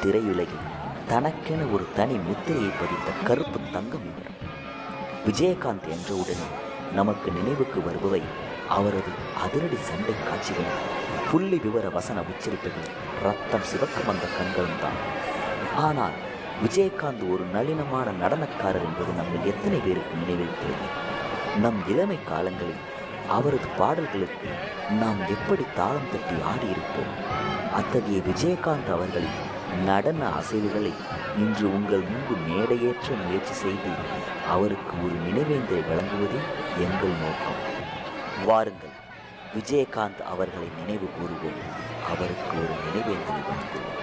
திரையுலகில் தனக்கென ஒரு தனி முத்திரையை பதித்த கருப்பு தங்கம் இவர். விஜயகாந்த் என்றவுடனே நமக்கு நினைவுக்கு வருபவை அவரது அதிரடி சண்டை காட்சிகள், புள்ளி விவர வசன உச்சரிப்புகள், ரத்தம் சிவக்க வந்த கண்களும் தான். ஆனால் விஜயகாந்த் ஒரு நளினமான நடனக்காரர் என்பது நம்ம எத்தனை பேருக்கு நினைவிருக்கிறது? நம் இளமை காலங்களில் அவரது பாடல்களுக்கு நாம் எப்படி தாளம் தட்டி ஆடியிருப்போம். அத்தகைய விஜயகாந்த் அவர்களின் நடன அசைவுகளை இன்று உங்கள் முன்பு மேடையேற்ற முயற்சி செய்து அவருக்கு ஒரு நினைவேந்தலை வழங்குவதே எங்கள் நோக்கம். வாருங்கள், விஜயகாந்த் அவர்களை நினைவு கூறுவோம், அவருக்கு ஒரு நினைவேந்தலை வழங்குவோம்.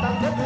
தந்தது